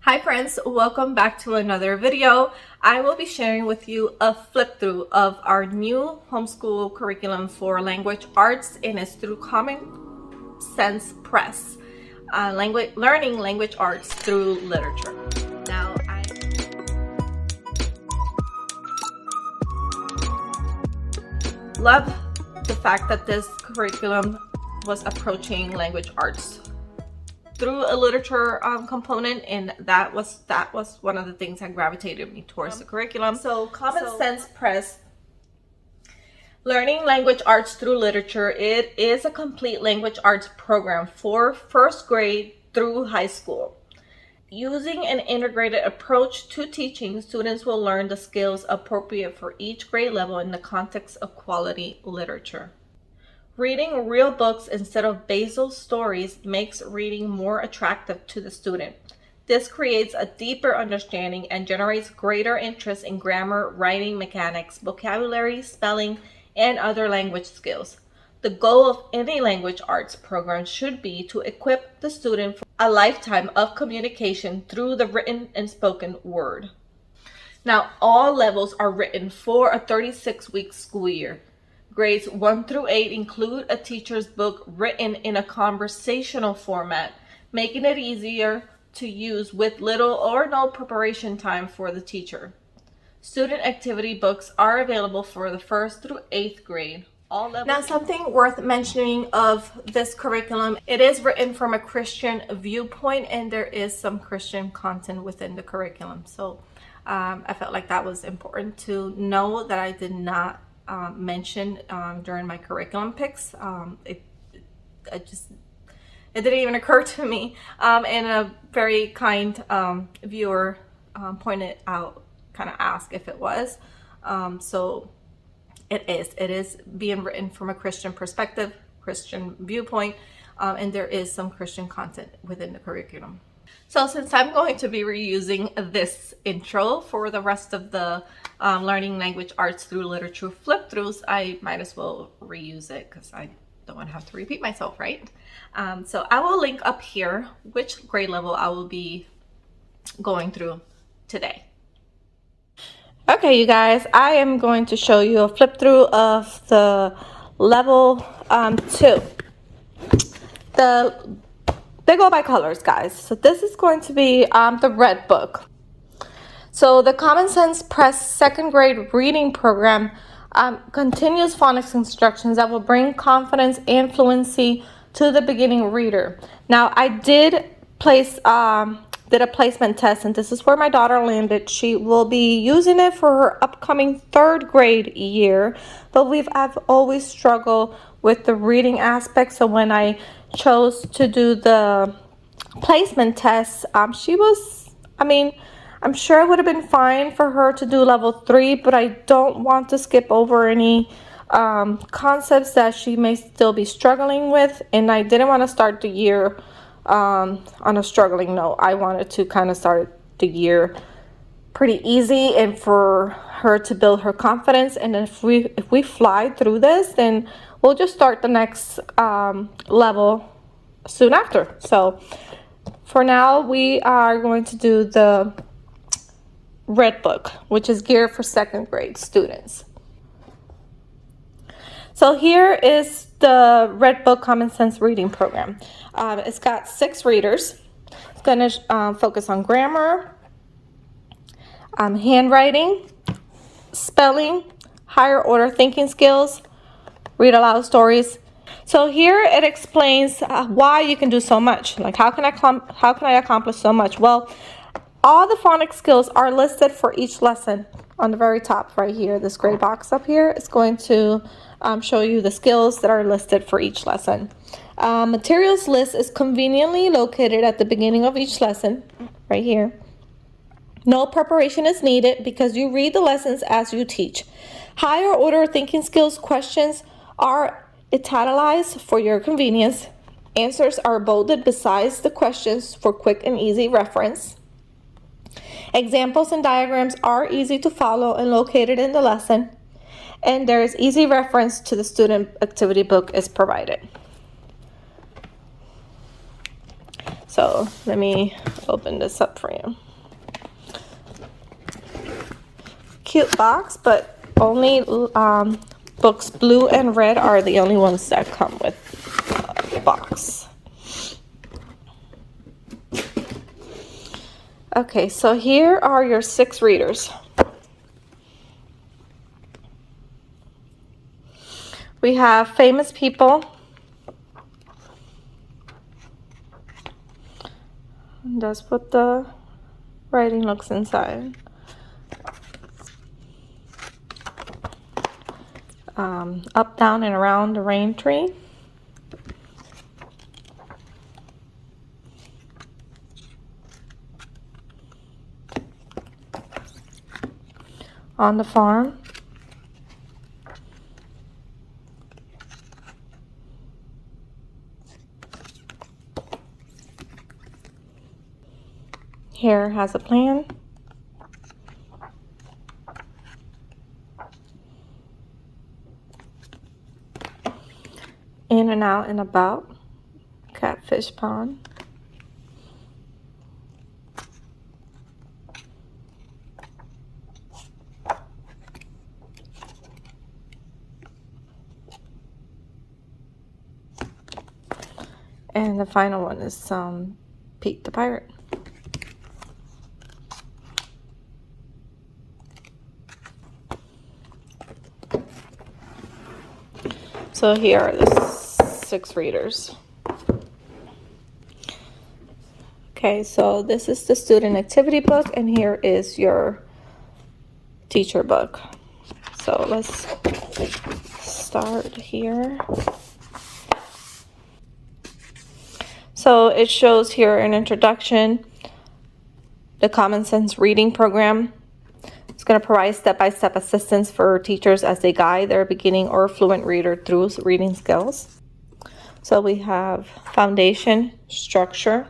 Hi friends, welcome back to another video. I will be sharing with you a flip through of our new homeschool curriculum for language arts, and it's through Common Sense Press. Learning language arts through literature. Now, I love the fact that this curriculum was approaching language arts through a literature component, and that was one of the things that gravitated me towards the curriculum. So Common Sense Press, Learning Language Arts Through Literature, it is a complete language arts program for first grade through high school. Using an integrated approach to teaching, students will learn the skills appropriate for each grade level in the context of quality literature. Reading real books instead of basal stories makes reading more attractive to the student. This creates a deeper understanding and generates greater interest in grammar, writing mechanics, vocabulary, spelling, and other language skills. The goal of any language arts program should be to equip the student for a lifetime of communication through the written and spoken word. Now, all levels are written for a 36-week school year. Grades 1 through 8 include a teacher's book written in a conversational format, making it easier to use with little or no preparation time for the teacher. Student activity books are available for the 1st through 8th grade. All levels. Now, something worth mentioning of this curriculum, it is written from a Christian viewpoint, and there is some Christian content within the curriculum. So I felt like that was important to know that I did not mention during my curriculum picks. It didn't even occur to me, and a very kind viewer pointed out, kind of asked if it was. So it is being written from a Christian perspective, Christian viewpoint, and there is some Christian content within the curriculum. So since I'm going to be reusing this intro for the rest of the Learning Language Arts Through Literature flip-throughs, I might as well reuse it because I don't want to have to repeat myself, right? So I will link up here which grade level I will be going through today. Okay, you guys, I am going to show you a flip-through of the level 2. They go by colors, guys. So this is going to be the red book. So the Common Sense Press 2nd grade reading program continues phonics instructions that will bring confidence and fluency to the beginning reader. Now, I did a placement test, and this is where my daughter landed. She will be using it for her upcoming 3rd grade year, but I've always struggled with the reading aspect. So when I chose to do the placement test, I'm sure it would have been fine for her to do level 3, but I don't want to skip over any concepts that she may still be struggling with, and I didn't want to start the year on a struggling note. I wanted to kind of start the year pretty easy and for her to build her confidence, and if we fly through this, then we'll just start the next level soon after. So for now, we are going to do the red book, which is geared for 2nd grade students. So here is the red book Common Sense reading program. It's got 6 readers. It's going to focus on grammar, handwriting, spelling, higher order thinking skills, read aloud stories. So here it explains why you can do so much. Like, how can I accomplish so much? Well, all the phonics skills are listed for each lesson on the very top right here. This gray box up here is going to show you the skills that are listed for each lesson. Materials list is conveniently located at the beginning of each lesson right here. No preparation is needed because you read the lessons as you teach. Higher order thinking skills questions are italicized for your convenience. Answers are bolded besides the questions for quick and easy reference. Examples and diagrams are easy to follow and located in the lesson. And there is easy reference to the student activity book is provided. So let me open this up for you. Cute box, but only books blue and red are the only ones that come with the box. Okay, so here are your 6 readers. We have famous people. And that's what the writing looks inside. Up, down, and around the rain tree. On the farm. Here has a plan. In and out and about. Catfish pond. And the final one is Pete the Pirate. So here are the 6 readers. Okay, so this is the student activity book, and here is your teacher book. So let's start here. So it shows here an introduction, the Common Sense Reading Program. It's going to provide step-by-step assistance for teachers as they guide their beginning or fluent reader through reading skills. So we have foundation, structure.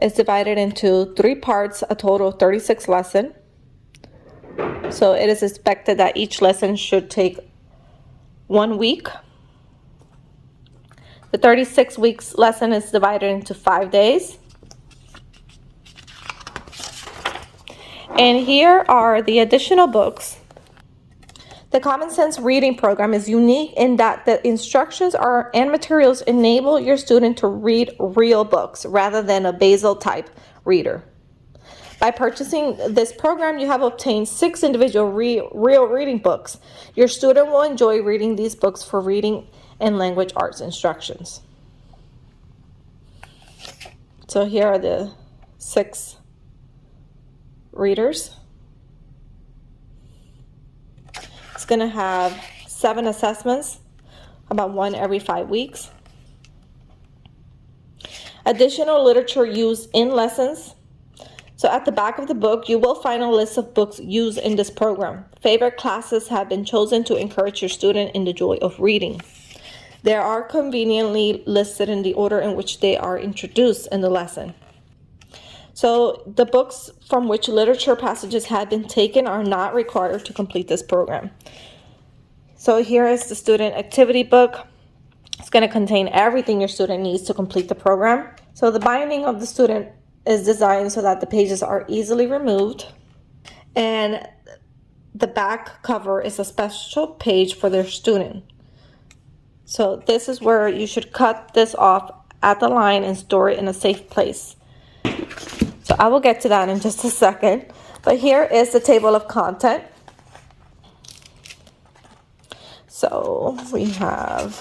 It's divided into 3 parts, a total of 36 lessons. So it is expected that each lesson should take 1 week. The 36 weeks lesson is divided into 5 days. And here are the additional books. The Common Sense Reading Program is unique in that the instructions and materials enable your student to read real books rather than a basal type reader. By purchasing this program, you have obtained 6 individual real reading books. Your student will enjoy reading these books for reading and language arts instructions. So here are the 6 readers. It's going to have 7 assessments, about 1 every 5 weeks. Additional literature used in lessons. So at the back of the book, you will find a list of books used in this program. Favorite classes have been chosen to encourage your student in the joy of reading. They are conveniently listed in the order in which they are introduced in the lesson. So the books from which literature passages have been taken are not required to complete this program. So here is the student activity book. It's going to contain everything your student needs to complete the program. So the binding of the student is designed so that the pages are easily removed. And the back cover is a special page for their student. So this is where you should cut this off at the line and store it in a safe place. So I will get to that in just a second. But here is the table of content. So we have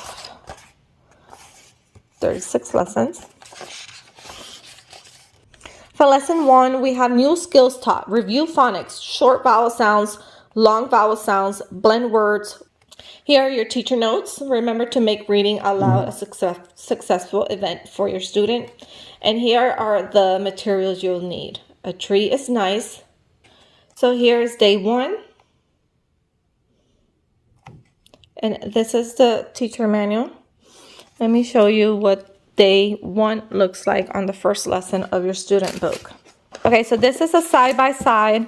36 lessons. For lesson 1, we have new skills taught. Review phonics, short vowel sounds, long vowel sounds, blend words. Here are your teacher notes. Remember to make reading aloud a successful event for your student. And here are the materials you'll need. A tree is nice. So here's day 1. And this is the teacher manual. Let me show you what day 1 looks like on the first lesson of your student book. Okay, so this is a side-by-side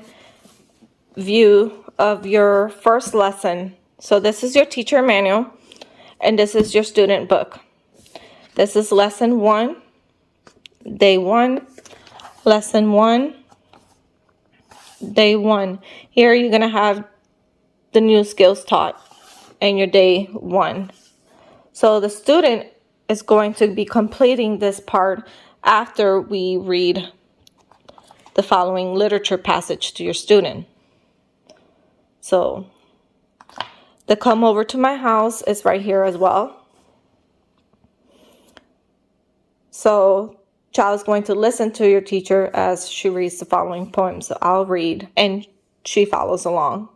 view of your first lesson. So this is your teacher manual, and this is your student book. This is lesson 1, day 1, lesson 1, day 1. Here you're going to have the new skills taught in your day 1. So the student is going to be completing this part after we read the following literature passage to your student. So the come over to my house is right here as well. So child is going to listen to your teacher as she reads the following poem. So I'll read and she follows along.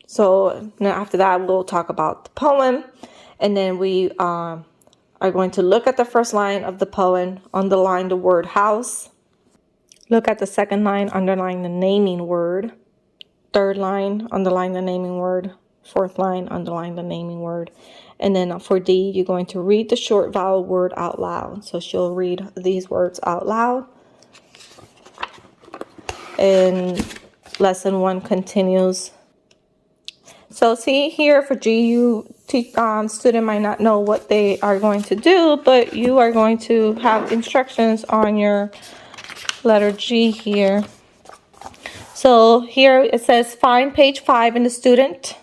So now after that, we'll talk about the poem, and then we are going to look at the first line of the poem, underline the word house. Look at the second line, underline the naming word. Third line, underline the naming word. Fourth line, underline the naming word. And then for D, you're going to read the short vowel word out loud. So she'll read these words out loud. And lesson 1 continues. So see here for G, student might not know what they are going to do, but you are going to have instructions on your letter G here. So here it says find page 5 in the student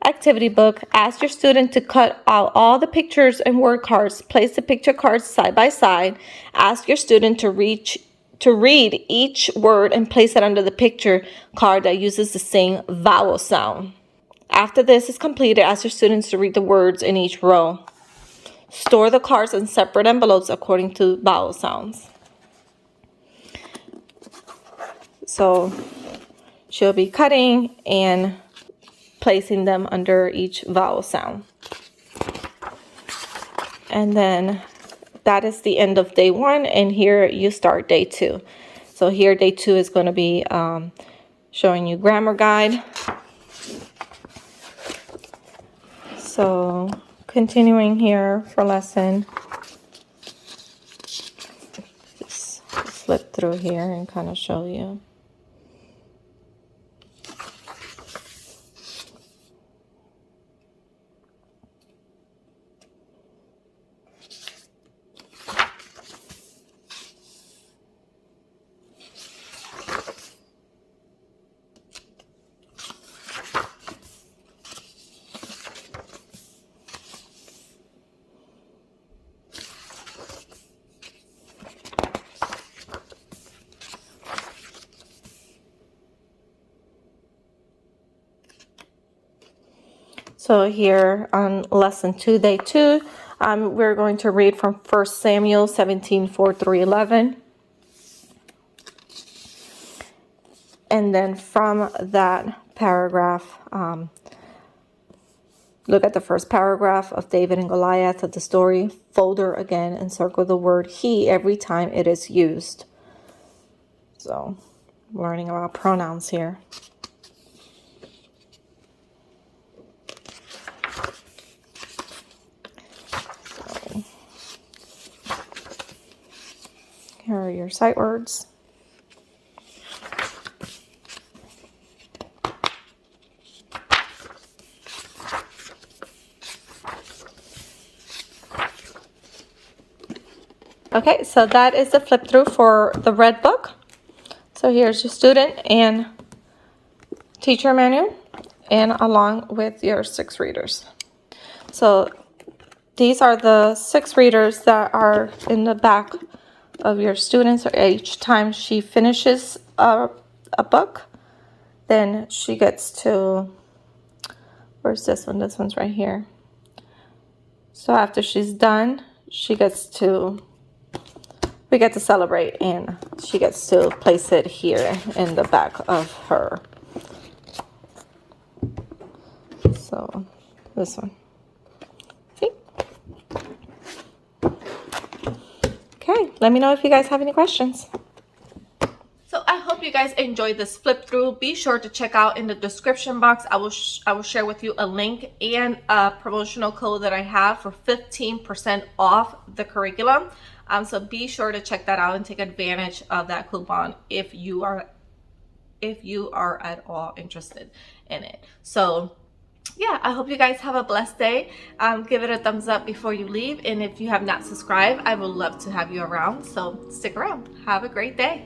activity book. Ask your student to cut out all the pictures and word cards. Place the picture cards side by side. Ask your student to read each word and place it under the picture card that uses the same vowel sound. After this is completed, ask your students to read the words in each row. Store the cards in separate envelopes according to vowel sounds. So she'll be cutting and placing them under each vowel sound. And then that is the end of day 1, and here you start day 2. So here day 2 is going to be showing you grammar guide. So continuing here for lesson, just flip through here and kind of show you. So here on lesson 2, day 2, we're going to read from 1 Samuel 17:4-11. And then from that paragraph, look at the first paragraph of David and Goliath of the story. Folder again and circle the word he every time it is used. So learning about pronouns here. Here are your sight words. Okay, so that is the flip through for the red book. So here's your student and teacher manual, and along with your 6 readers. So these are the 6 readers that are in the back of your students. Each time she finishes a book, then she gets to, where's this one? This one's right here. So after she's done, we get to celebrate, and she gets to place it here in the back of her. So this one. See? Okay, let me know if you guys have any questions. So I hope you guys enjoyed this flip through. Be sure to check out in the description box. I will share with you a link and a promotional code that I have for 15% off the curriculum. So be sure to check that out and take advantage of that coupon if you are at all interested in it. So yeah, I hope you guys have a blessed day. Give it a thumbs up before you leave. And if you have not subscribed, I would love to have you around. So stick around. Have a great day.